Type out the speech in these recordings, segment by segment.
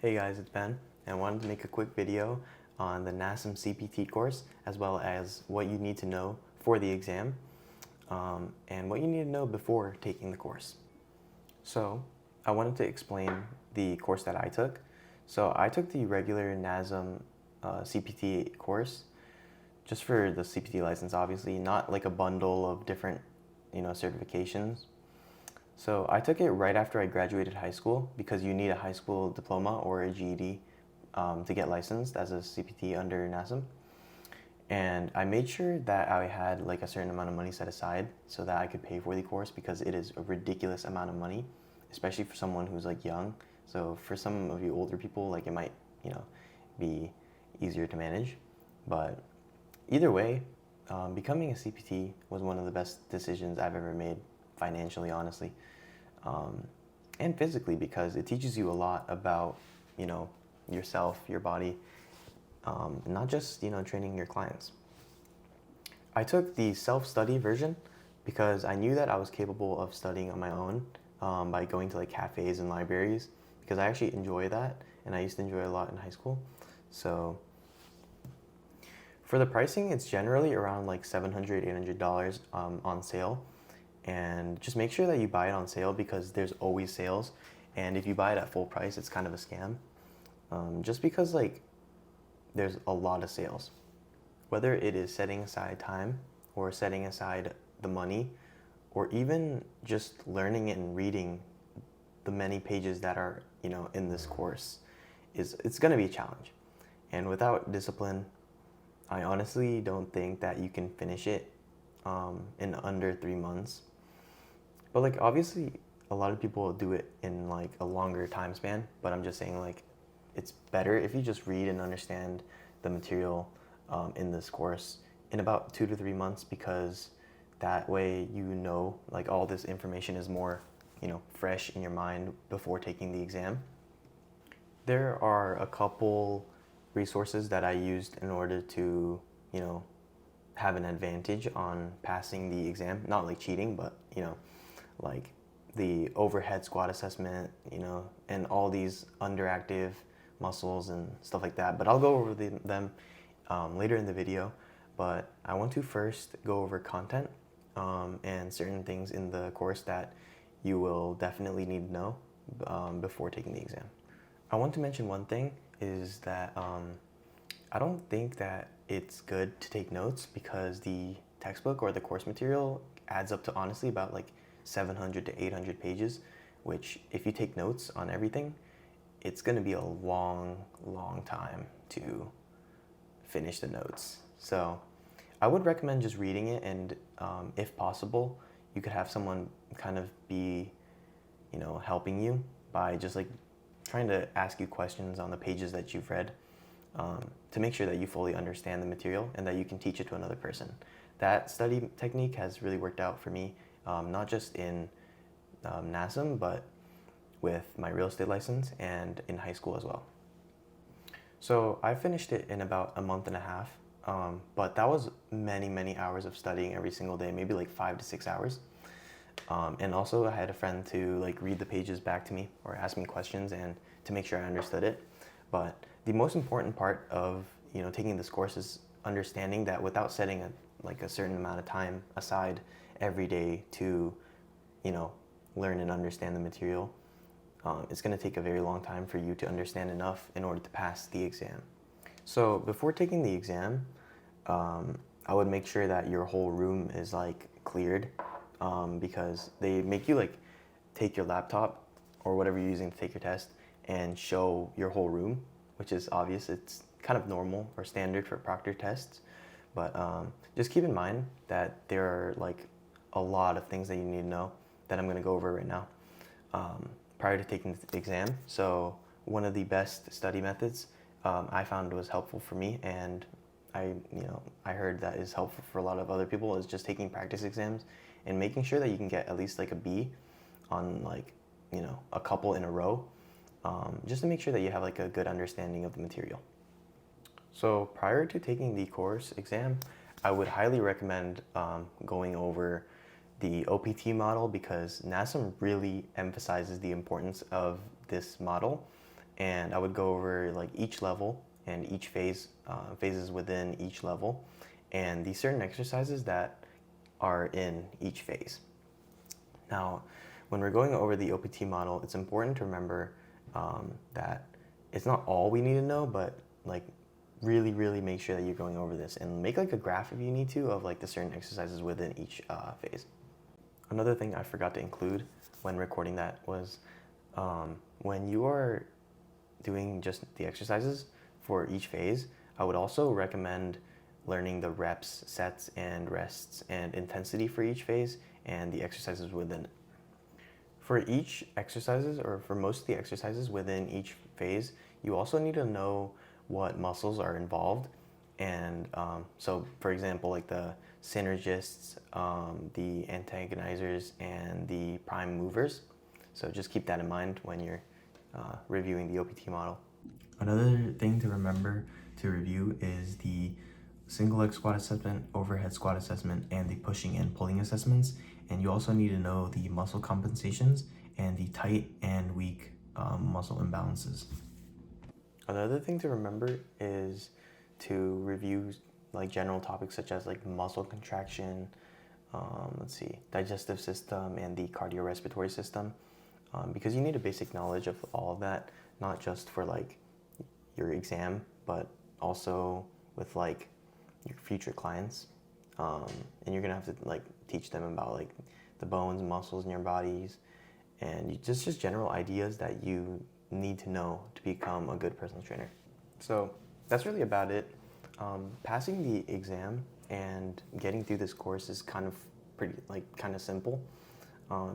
Hey guys, it's Ben, and I wanted to make a quick video on the NASM CPT course, as well as what you need to know for the exam, and what you need to know before taking the course. So, I wanted to explain the course that I took. So, I took the regular NASM CPT course, just for the CPT license, obviously, not like a bundle of different, certifications. So I took it right after I graduated high school because you need a high school diploma or a GED to get licensed as a CPT under NASM. And I made sure that I had like a certain amount of money set aside so that I could pay for the course because it is a ridiculous amount of money, especially for someone who's like young. So for some of you older people, like it might, be easier to manage. But either way, becoming a CPT was one of the best decisions I've ever made financially, honestly, and physically, because it teaches you a lot about, yourself, your body, not just, training your clients. I took the self-study version because I knew that I was capable of studying on my own by going to like cafes and libraries, because I actually enjoy that, and I used to enjoy a lot in high school. So for the pricing, it's generally around like $700, $800 on sale. And just make sure that you buy it on sale because there's always sales. And if you buy it at full price, it's kind of a scam. Just because like there's a lot of sales. Whether it is setting aside time or setting aside the money, or even just learning and reading the many pages that are, in this course, it's going to be a challenge. And without discipline, I honestly don't think that you can finish it in under 3 months. But like obviously a lot of people do it in like a longer time span, but I'm just saying like it's better if you just read and understand the material in this course in about 2 to 3 months, because that way like all this information is more fresh in your mind before taking the exam. There are a couple resources that I used in order to have an advantage on passing the exam, not like cheating, but like the overhead squat assessment, and all these underactive muscles and stuff like that. But I'll go over them later in the video. But I want to first go over content and certain things in the course that you will definitely need to know before taking the exam. I want to mention one thing is that I don't think that it's good to take notes, because the textbook or the course material adds up to honestly about like 700 to 800 pages, which if you take notes on everything, it's going to be a long time to finish the notes. So I would recommend just reading it, and if possible, you could have someone kind of be, helping you by just like trying to ask you questions on the pages that you've read, to make sure that you fully understand the material and that you can teach it to another person. That study technique has really worked out for me, not just in NASM, but with my real estate license and in high school as well. So I finished it in about a month and a half, but that was many hours of studying every single day, maybe like 5 to 6 hours. And also I had a friend to like read the pages back to me or ask me questions and to make sure I understood it. But the most important part of taking this course is understanding that without setting a certain amount of time aside every day to learn and understand the material, it's going to take a very long time for you to understand enough in order to pass the exam. So before taking the exam, I would make sure that your whole room is like cleared, because they make you like take your laptop or whatever you're using to take your test and show your whole room, which is obvious. It's kind of normal or standard for proctor tests, but just keep in mind that there are like a lot of things that you need to know that I'm going to go over right now prior to taking the exam. So one of the best study methods I found was helpful for me, and I heard that is helpful for a lot of other people, is just taking practice exams and making sure that you can get at least like a B on like a couple in a row, just to make sure that you have like a good understanding of the material. So prior to taking the course exam, I would highly recommend going over the OPT model, because NASM really emphasizes the importance of this model, and I would go over like each level and each phases within each level, and the certain exercises that are in each phase. Now, when we're going over the OPT model, it's important to remember that it's not all we need to know, but like really make sure that you're going over this, and make like a graph if you need to of like the certain exercises within each phase. Another thing I forgot to include when recording that was when you are doing just the exercises for each phase, I would also recommend learning the reps, sets, and rests and intensity for each phase and the exercises within it. For each exercises, or for most of the exercises within each phase, you also need to know what muscles are involved. And so for example, like the synergists, the antagonizers, and the prime movers. So just keep that in mind when you're reviewing the OPT model. Another thing to remember to review is the single leg squat assessment, overhead squat assessment, and the pushing and pulling assessments. And you also need to know the muscle compensations and the tight and weak muscle imbalances. Another thing to remember is to review like general topics such as like muscle contraction, digestive system, and the cardiorespiratory system, because you need a basic knowledge of all of that, not just for like your exam, but also with like your future clients, and you're gonna have to like teach them about like the bones, muscles in your bodies, and just general ideas that you need to know to become a good personal trainer. So that's really about it. Passing the exam and getting through this course is kind of simple.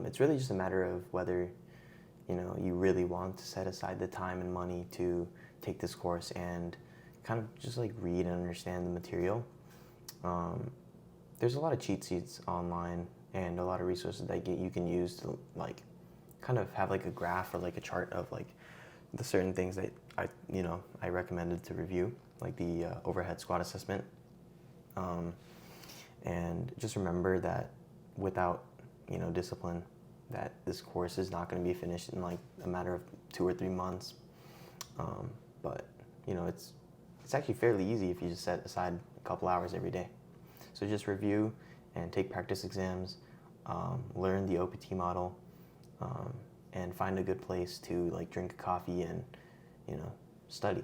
It's really just a matter of whether you really want to set aside the time and money to take this course and kind of just like read and understand the material. There's a lot of cheat sheets online and a lot of resources that you can use to like kind of have like a graph or like a chart of like the certain things that I recommended to review, like the overhead squat assessment. And just remember that without discipline, that this course is not going to be finished in like a matter of 2 or 3 months. But it's actually fairly easy if you just set aside a couple hours every day. So just review and take practice exams, learn the OPT model, and find a good place to like drink a coffee and study.